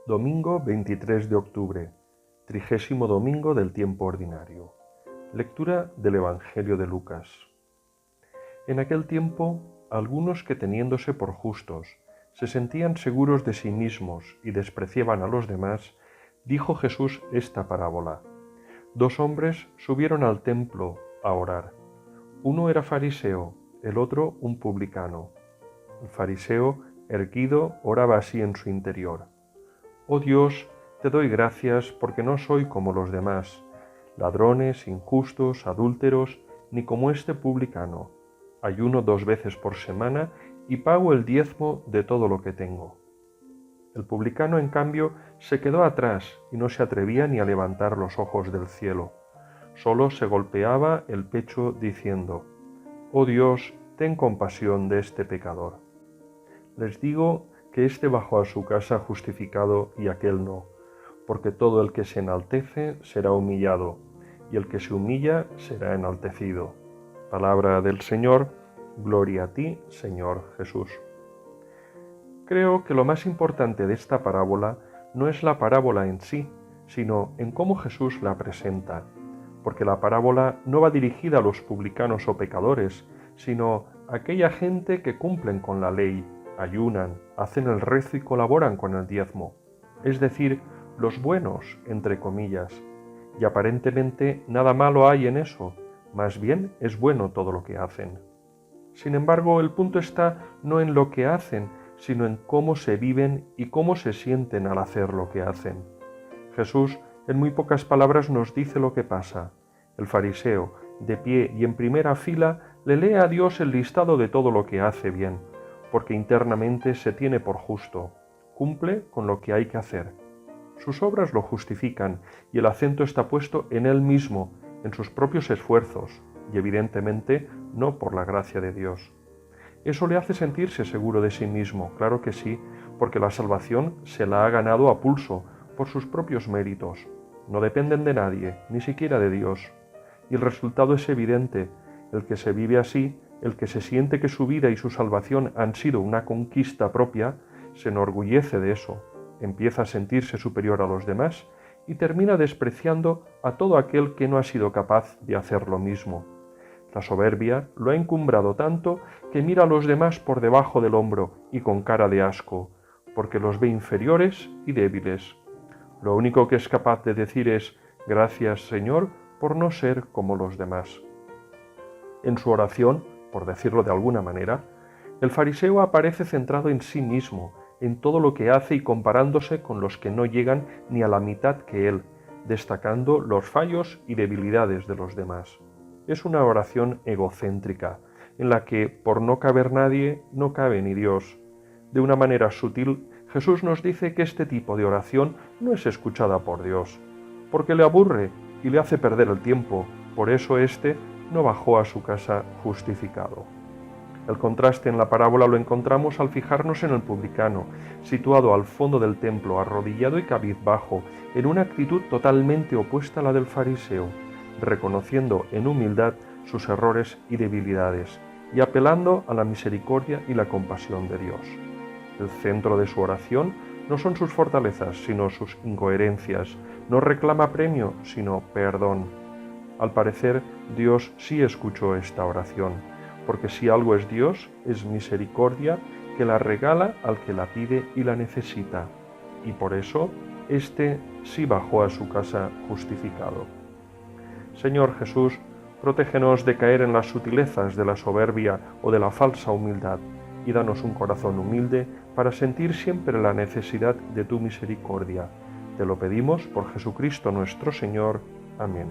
Domingo 23 de octubre, 30º domingo del tiempo ordinario. Lectura del Evangelio de Lucas. En aquel tiempo, algunos que teniéndose por justos, se sentían seguros de sí mismos y despreciaban a los demás, dijo Jesús esta parábola. 2 hombres subieron al templo a orar. Uno era fariseo, el otro un publicano. El fariseo, erguido, oraba así en su interior. Oh Dios, te doy gracias porque no soy como los demás, ladrones, injustos, adúlteros, ni como este publicano. Ayuno 2 veces por semana y pago el diezmo de todo lo que tengo. El publicano, en cambio, se quedó atrás y no se atrevía ni a levantar los ojos del cielo. Solo se golpeaba el pecho diciendo, Oh Dios, ten compasión de este pecador. Les digo que éste bajó a su casa justificado y aquel no, porque todo el que se enaltece será humillado, y el que se humilla será enaltecido. Palabra del Señor, gloria a ti, Señor Jesús. Creo que lo más importante de esta parábola no es la parábola en sí, sino en cómo Jesús la presenta, porque la parábola no va dirigida a los publicanos o pecadores, sino a aquella gente que cumplen con la ley, ayunan, hacen el rezo y colaboran con el diezmo, es decir, los buenos, entre comillas, y aparentemente nada malo hay en eso, más bien es bueno todo lo que hacen. Sin embargo, el punto está no en lo que hacen, sino en cómo se viven y cómo se sienten al hacer lo que hacen. Jesús, en muy pocas palabras, nos dice lo que pasa. El fariseo, de pie y en primera fila, le lee a Dios el listado de todo lo que hace bien, porque internamente se tiene por justo, cumple con lo que hay que hacer. Sus obras lo justifican y el acento está puesto en él mismo, en sus propios esfuerzos, y evidentemente no por la gracia de Dios. Eso le hace sentirse seguro de sí mismo, claro que sí, porque la salvación se la ha ganado a pulso, por sus propios méritos. No dependen de nadie, ni siquiera de Dios. Y el resultado es evidente. El que se vive así, el que se siente que su vida y su salvación han sido una conquista propia, se enorgullece de eso, empieza a sentirse superior a los demás y termina despreciando a todo aquel que no ha sido capaz de hacer lo mismo. La soberbia lo ha encumbrado tanto que mira a los demás por debajo del hombro y con cara de asco, porque los ve inferiores y débiles. Lo único que es capaz de decir es, gracias Señor por no ser como los demás. En su oración, por decirlo de alguna manera, el fariseo aparece centrado en sí mismo, en todo lo que hace y comparándose con los que no llegan ni a la mitad que él, destacando los fallos y debilidades de los demás. Es una oración egocéntrica, en la que, por no caber nadie, no cabe ni Dios. De una manera sutil, Jesús nos dice que este tipo de oración no es escuchada por Dios, porque le aburre y le hace perder el tiempo, por eso éste no bajó a su casa justificado. El contraste en la parábola lo encontramos al fijarnos en el publicano, situado al fondo del templo, arrodillado y cabizbajo, en una actitud totalmente opuesta a la del fariseo, reconociendo en humildad sus errores y debilidades, y apelando a la misericordia y la compasión de Dios. El centro de su oración no son sus fortalezas, sino sus incoherencias, no reclama premio, sino perdón. Al parecer, Dios sí escuchó esta oración, porque si algo es Dios, es misericordia que la regala al que la pide y la necesita, y por eso, éste sí bajó a su casa justificado. Señor Jesús, protégenos de caer en las sutilezas de la soberbia o de la falsa humildad, y danos un corazón humilde para sentir siempre la necesidad de tu misericordia. Te lo pedimos por Jesucristo nuestro Señor. Amén.